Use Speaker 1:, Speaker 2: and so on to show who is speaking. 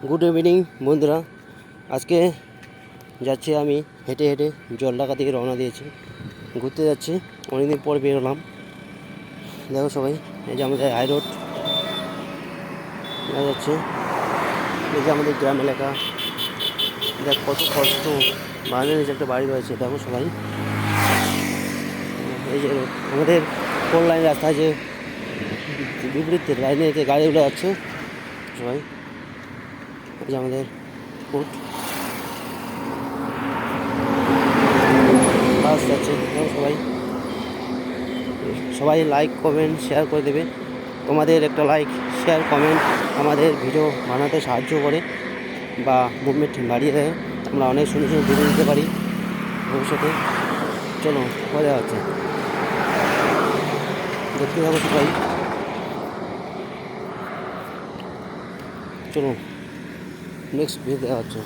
Speaker 1: Good evening বন্ধুরা। আজকে যাচ্ছি আমি হেঁটে হেঁটে জলঢাকা থেকে রওনা দিয়েছি, ঘুরতে যাচ্ছি। অনেকদিন পর বেরোলাম। দেখো সবাই, এই যে আমাদের হাই রোড দেখা যাচ্ছে, এই যে আমাদের গ্রাম এলাকা। দেখ কত কষ্ট, বাড়ির নিচে একটা বাড়ি রয়েছে। দেখো সবাই, এই যে আমাদের ফোর লাইন রাস্তায় যে বিপরীত লাইনে গাড়িগুলো যাচ্ছে সবাই। এই যে আমাদের ফুট বাস যাচ্ছে। সবাই সবাই লাইক কমেন্ট শেয়ার করে দেবে। তোমাদের একটা লাইক শেয়ার কমেন্ট আমাদের ভিডিও বানাতে সাহায্য করে বা মুভমেন্ট বাড়িয়ে দেয়। আমরা অনেক সুন্দর সুন্দর ভিডিও দিতে পারি ভবিষ্যতে। চলো মজা হচ্ছে, দেখতে থাকো সবাই। চলো নেক্সট ভিডিও দেওয়া হচ্ছে।